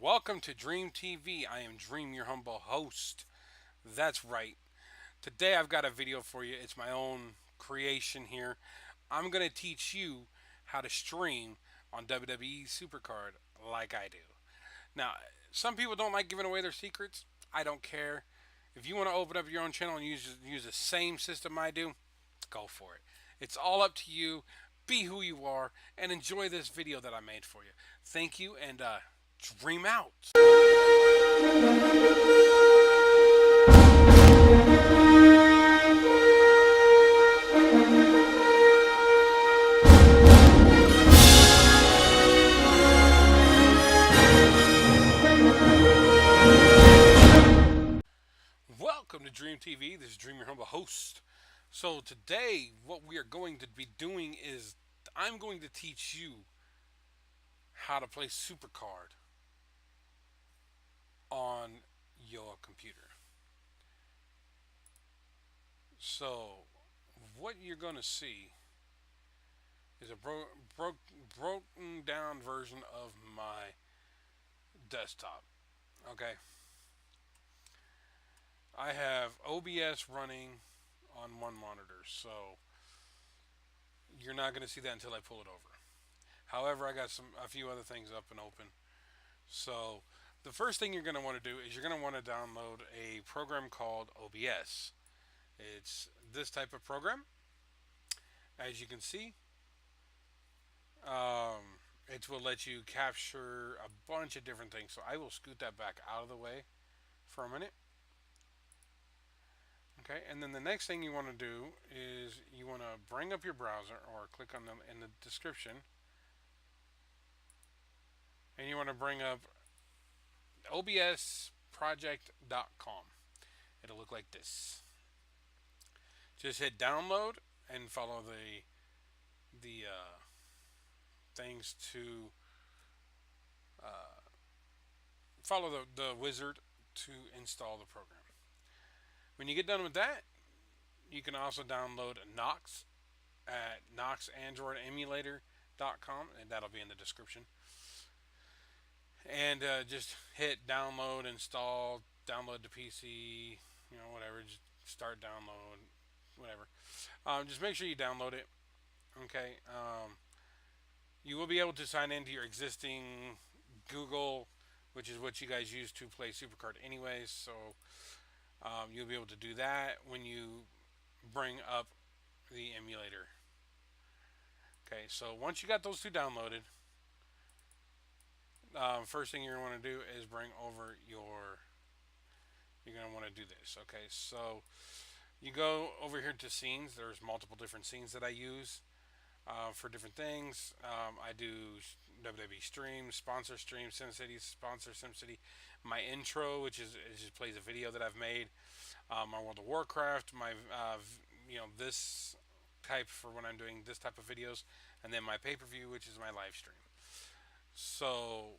Welcome to DreamT.V. I am Dream, your humble host. That's right. Today I've got a video for you. It's my own creation here. I'm going to teach you how to stream on WWE Supercard like I do. Now, some people don't like giving away their secrets. I don't care. If you want to open up your own channel and use the same system I do, go for it. It's all up to you. Be who you are and enjoy this video that I made for you. Thank you and dream out. Welcome to DreamT.V. This is Dream, your humble host. So today, what we are going to be doing is I'm going to teach you how to play supercard on your computer. So what you're going to see is a broken down version of my desktop. Okay. I have OBS running on one monitor, so you're not going to see that until I pull it over. However, I got a few other things up and open. So the first thing you're going to want to do is you're going to want to download a program called OBS. It's this type of program. As you can see, it will let you capture a bunch of different things. So I will scoot that back out of the way for a minute. Okay, and then the next thing you want to do is you want to bring up your browser or click on them in the description, and you want to bring up obsproject.com. It'll look like this. Just hit download and follow the things to follow the wizard to install the program. When you get done with that, you can also download Nox at noxandroidemulator.com, and that'll be in the description. And just hit download, install, download to PC, whatever. Just start download, whatever. Just make sure you download it. Okay. You will be able to sign into your existing Google, which is what you guys use to play Supercard anyways. So you'll be able to do that when you bring up the emulator. Okay, so once you got those two downloaded, first thing you're going to want to do is bring over you're going to want to do this. Okay, so you go over here to scenes. There's multiple different scenes that I use for different things. I do WWE streams, sponsor streams, SimCity, sponsor SimCity. My intro, which just plays a video that I've made. My World of Warcraft, my this type for when I'm doing this type of videos, and then my pay-per-view, which is my live stream. So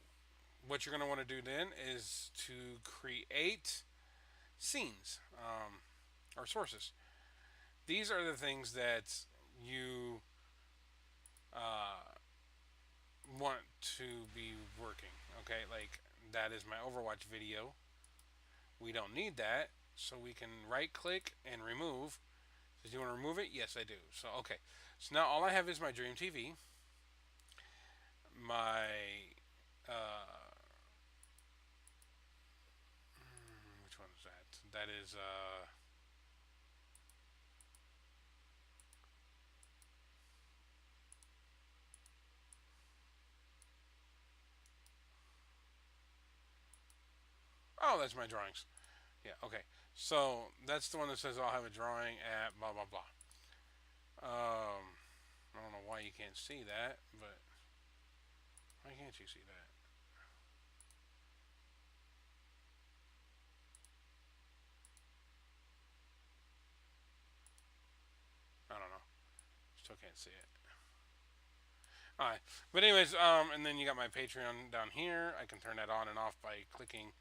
what you're going to want to do then is to create scenes or sources. These are the things that you want to be working. Okay, like that is my Overwatch video. We don't need that, so we can right click and remove. Does you want to remove it? Yes, I do. So okay, so now all I have is my DreamT.V, my which one is that? That is oh, that's my drawings. Yeah, okay. So that's the one that says I'll have a drawing at blah blah blah. I don't know why you can't see that, but why can't you see that? I don't know. Still can't see it. Alright. But anyways, and then you got my Patreon down here. I can turn that on and off by clicking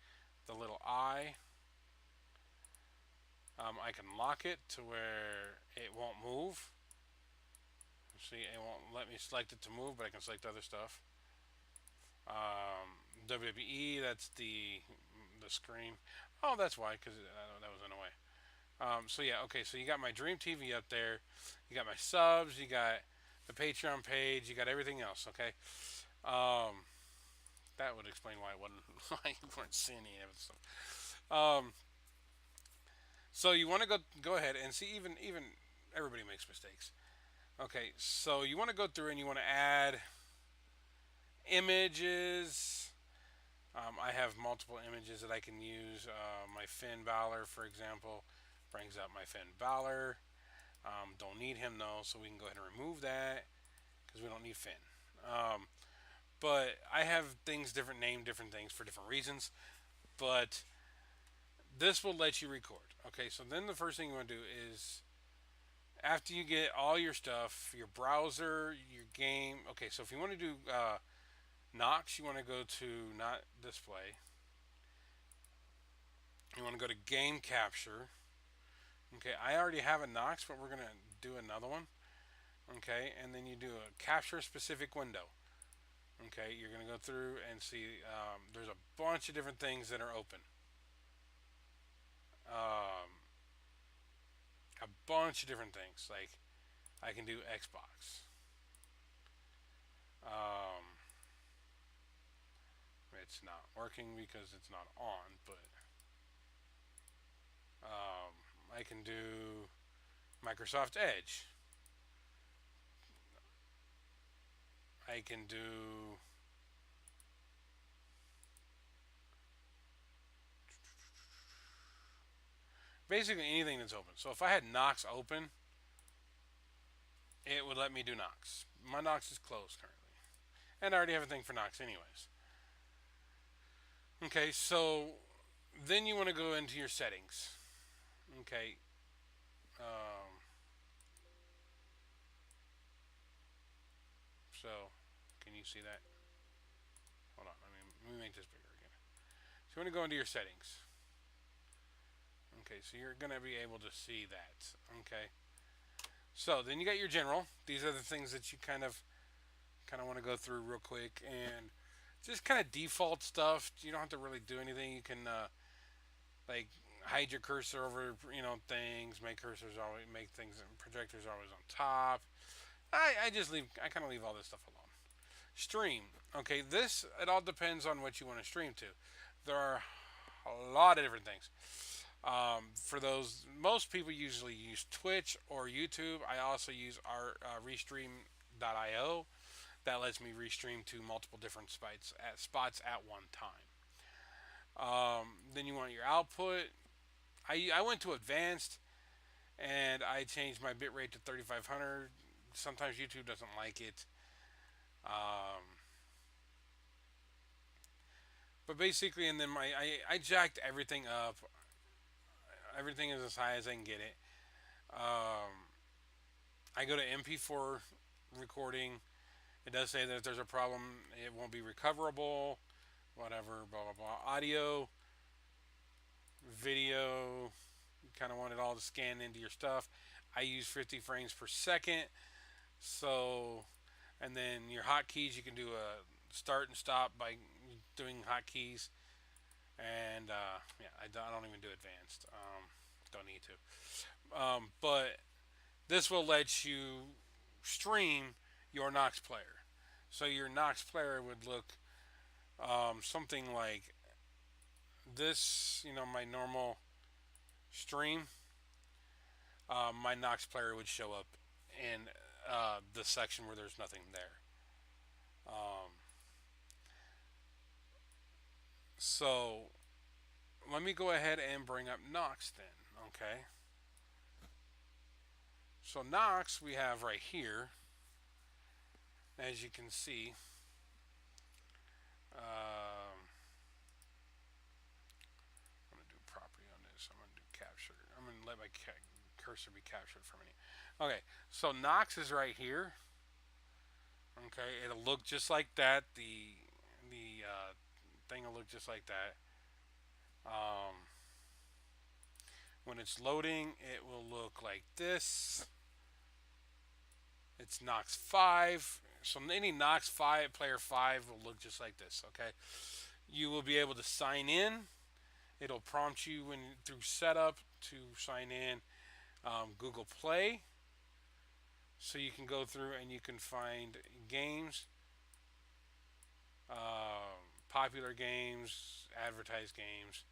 the little eye. I can lock it to where it won't move. See, it won't let me select it to move, but I can select other stuff. WWE. That's the screen. Oh, that's why, because that was in a way. So yeah, okay. So you got my Dream TV up there. You got my subs. You got the Patreon page. You got everything else. Okay. Um, that would explain why it wasn't why you weren't seeing any of it stuff. Um, so you want to go ahead and see even everybody makes mistakes. Okay, so you want to go through and you want to add images. I have multiple images that I can use. My Finn Balor, for example, brings up my Finn Balor. Don't need him though, so we can go ahead and remove that because we don't need Finn. Um, but I have things different named different things for different reasons. But this will let you record. Okay, so then the first thing you want to do is after you get all your stuff, your browser, your game. Okay, so if you want to do Knox, you want to go to not display. You want to go to game capture. Okay, I already have a Knox, but we're going to do another one. Okay, and then you do a capture specific window. Okay, you're going to go through and see there's a bunch of different things that are open. Um, a bunch of different things. Like I can do Xbox. Um, it's not working because it's not on, but I can do Microsoft Edge. I can do basically anything that's open. So if I had Knox open, it would let me do Knox. My Knox is closed currently, and I already have a thing for Knox anyways. Okay, so then you want to go into your settings. Okay, um, so can you see that? Hold on, let me make this bigger again. So you want to go into your settings. Okay, so you're gonna be able to see that. Okay, so then you got your general. These are the things that you kind of want to go through real quick and just kind of default stuff. You don't have to really do anything. You can like hide your cursor over things, make things projectors always on top. I just leave. I kind of leave all this stuff alone. Stream. Okay, this it all depends on what you want to stream to. There are a lot of different things. For those, most people usually use Twitch or YouTube. I also use our Restream.io. That lets me restream to multiple different spots at one time. Then you want your output. I went to advanced and I changed my bitrate to 3500. Sometimes YouTube doesn't like it. Um, but basically, and then I jacked everything up. Everything is as high as I can get it. I go to MP4 recording. It does say that if there's a problem, it won't be recoverable. Whatever, blah blah blah. Audio, video. You kind of want it all to scan into your stuff. I use 50 frames per second. So, and then your hotkeys, you can do a start and stop by doing hotkeys. And yeah, I don't even do advanced. Don't need to. But this will let you stream your Nox player. So your Nox player would look something like this. My normal stream. My Nox player would show up in the section where there's nothing there. Um, so let me go ahead and bring up Nox then. Okay. So Nox we have right here. As you can see, I'm going to do property on this. I'm going to do capture. I'm going to let my cursor be captured for a minute. Okay, so Nox is right here. Okay, it'll look just like that. The thing will look just like that. Um, when it's loading, it will look like this. It's Nox 5. So any Nox 5 player 5 will look just like this. Okay. You will be able to sign in. It'll prompt you when through setup to sign in Google Play, so you can go through and you can find games, popular games, advertised games.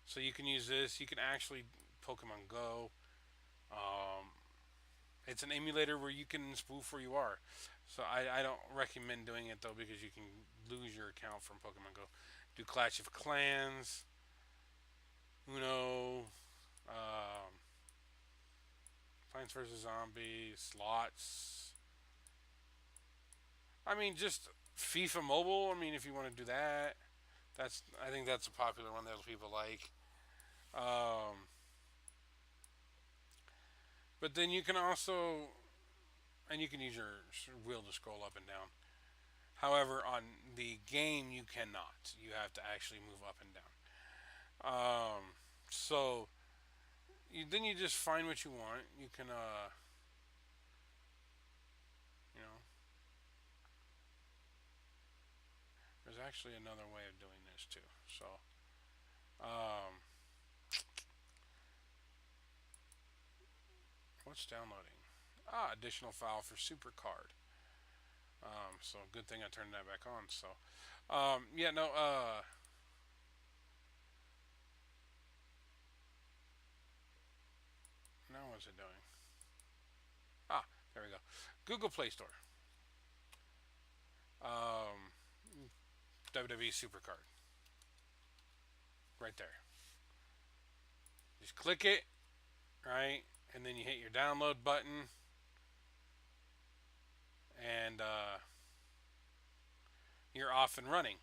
So you can use this. You can actually Pokemon Go. Um, it's an emulator where you can spoof where you are. So I don't recommend doing it though because you can lose your account from Pokemon Go. Do Clash of Clans, Uno, Plants vs Zombies, slots. I mean, just FIFA Mobile. I mean, if you want to do that, I think that's a popular one that people like. Um, but then you can also, and you can use your wheel to scroll up and down. However, on the game, you cannot. You have to actually move up and down. So then you just find what you want. You can, you know, there's actually another way of doing this too. So, um, what's downloading? Additional file for supercard. So good thing I turned that back on. So, yeah, no, now what's it doing? There we go. Google Play Store. Um, WWE Supercard. Right there. Just click it, right? And then you hit your download button. And you're off and running.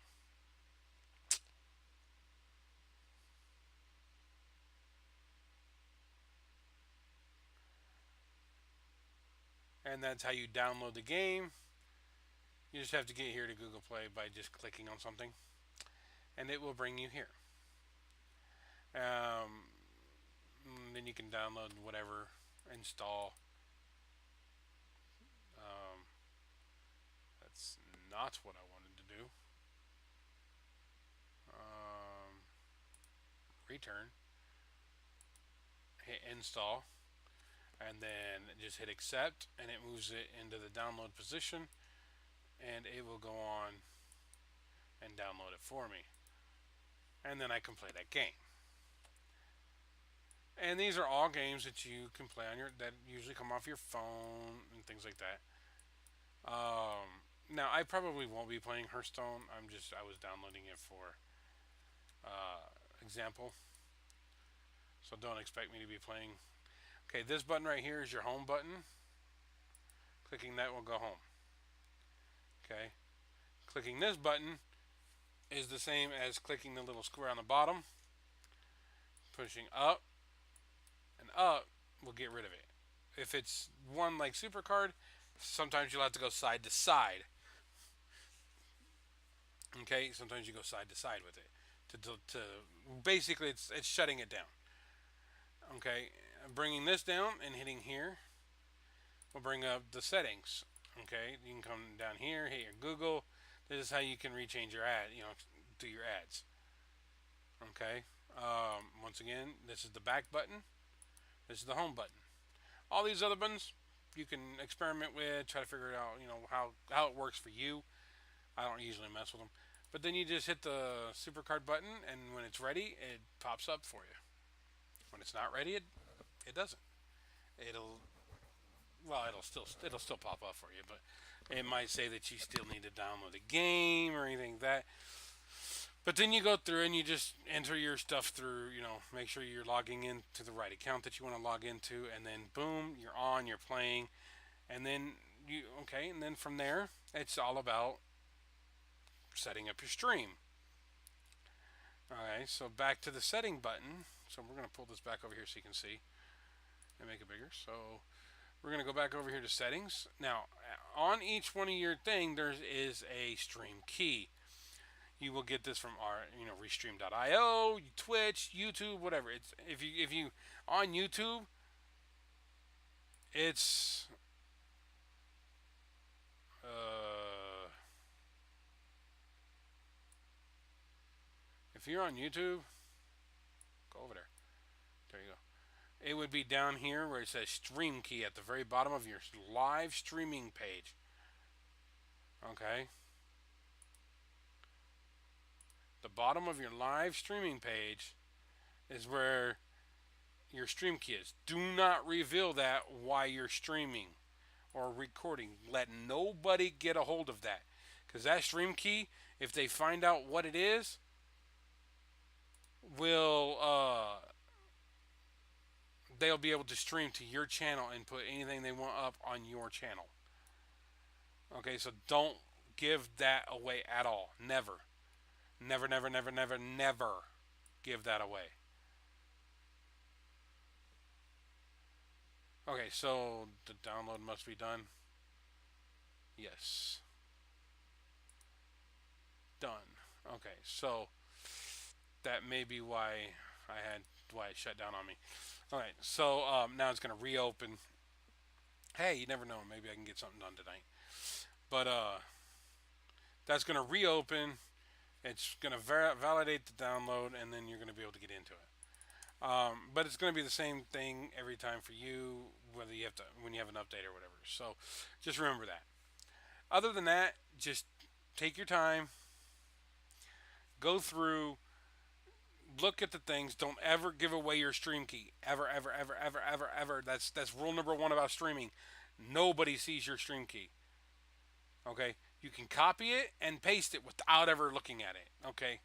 And that's how you download the game. You just have to get here to Google Play by just clicking on something, and it will bring you here. Um, then you can download whatever, install. Um, that's not what I wanted to do. Return, hit install, and then just hit accept, and it moves it into the download position, and it will go on and download it for me. And then I can play that game. And these are all games that you can play on that usually come off your phone and things like that. Now I probably won't be playing Hearthstone. I was downloading it for example. So don't expect me to be playing. Okay, this button right here is your home button. Clicking that will go home. Okay. Clicking this button is the same as clicking the little square on the bottom. Pushing up and up will get rid of it. If it's one like Supercard, sometimes you'll have to go side to side. Okay, sometimes you go side to side with it. To basically, it's shutting it down. Okay, bringing this down and hitting here will bring up the settings. Okay, you can come down here, hit your Google. This is how you can rechange your ad. Do your ads. Okay. Once again, this is the back button. This is the home button. All these other buttons you can experiment with, try to figure it out. How it works for you. I don't usually mess with them. But then you just hit the supercard button, and when it's ready, it pops up for you. When it's not ready, it doesn't. It'll it'll still pop up for you, but it might say that you still need to download a game or anything like that. But then you go through and you just enter your stuff through, make sure you're logging into the right account that you want to log into, and then boom, you're on, you're playing, and then and then from there, it's all about setting up your stream. Alright, so back to the setting button. So we're going to pull this back over here so you can see and make it bigger. So we're going to go back over here to settings. Now, on each one of your thing, there is a stream key. You will get this from our, Restream.io, Twitch, YouTube, whatever. It's if you on YouTube, it's If you're on YouTube, go over there. There you go. It would be down here where it says Stream Key at the very bottom of your live streaming page. Okay? The bottom of your live streaming page is where your stream key is. Do not reveal that while you're streaming or recording. Let nobody get a hold of that. Because that stream key, if they find out what it is, will they'll be able to stream to your channel and put anything they want up on your channel. Okay, so don't give that away at all. Never. Never, never, never, never, never give that away. Okay, so the download must be done. Yes. Done. Okay, so that may be why it shut down on me. Alright, so now it's gonna reopen. Hey, you never know, maybe I can get something done tonight. But that's gonna reopen. It's gonna validate the download, and then you're gonna be able to get into it. But it's going to be the same thing every time for you, whether you have to when you have an update or whatever. So just remember that. Other than that, just take your time, go through, look at the things. Don't ever give away your stream key. Ever, ever, ever, ever, ever, ever. That's rule number one about streaming. Nobody sees your stream key. Okay? You can copy it and paste it without ever looking at it. Okay?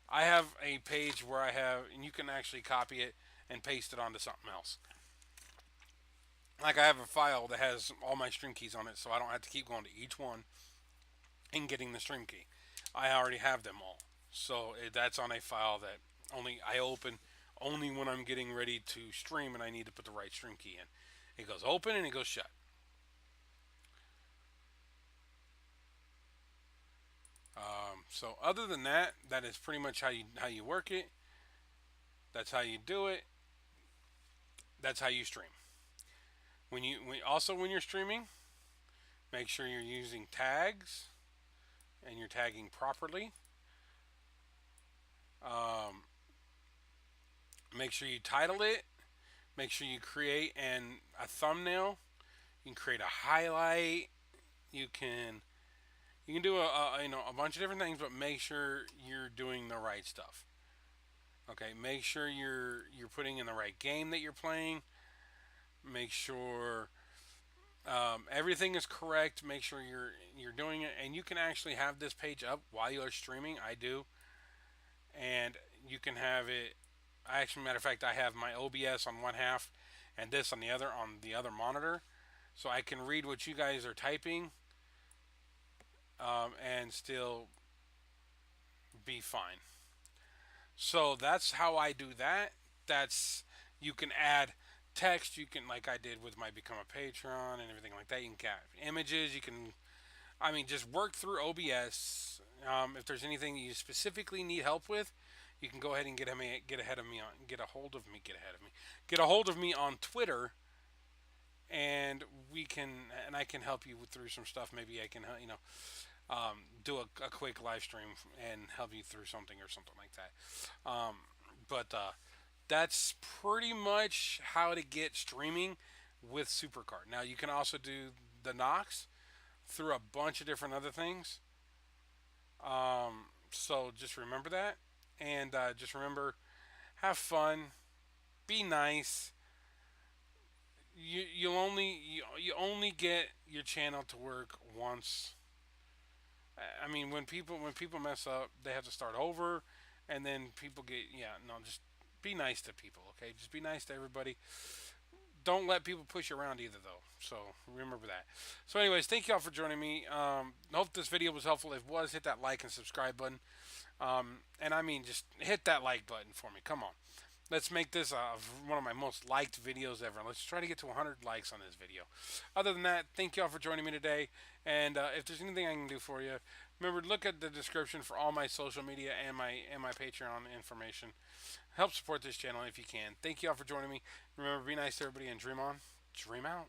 I have a page where and you can actually copy it and paste it onto something else. Like I have a file that has all my stream keys on it, so I don't have to keep going to each one and getting the stream key. I already have them all. So that's on a file that I open only when I'm getting ready to stream and I need to put the right stream key in. It goes open and it goes shut. So other than that, that is pretty much how you work it. That's how you do it. That's how you stream. When you're streaming, make sure you're using tags and you're tagging properly. Make sure you title it. Make sure you create a thumbnail. You can create a highlight. You can do a bunch of different things, but make sure you're doing the right stuff. Okay, make sure you're putting in the right game that you're playing. Make sure everything is correct. Make sure you're doing it, and you can actually have this page up while you're streaming. I do, and you can have it. Matter of fact, I have my OBS on one half, and this on the other monitor, so I can read what you guys are typing. And still be fine. So that's how I do that. You can add text. You can, like I did with my Become a Patron and everything like that. You can add images. You can, just work through OBS. If there's anything you specifically need help with, you can go ahead and get a hold of me on Twitter. And I can help you through some stuff. Maybe I can, do a quick live stream and help you through something or something like that. But that's pretty much how to get streaming with supercard. Now you can also do the Knox through a bunch of different other things. So just remember that, and just remember, have fun, be nice. You only get your channel to work once. When people mess up, they have to start over, and then people just be nice to people. Okay, just be nice to everybody. Don't let people push you around either, though. So remember that. So, anyways, thank y'all for joining me. Hope this video was helpful. If it was, hit that like and subscribe button. Just hit that like button for me. Come on. Let's make this one of my most liked videos ever. Let's try to get to 100 likes on this video. Other than that, thank y'all for joining me today. And if there's anything I can do for you, remember, look at the description for all my social media and my Patreon information. Help support this channel if you can. Thank y'all for joining me. Remember, be nice to everybody and dream on, dream out.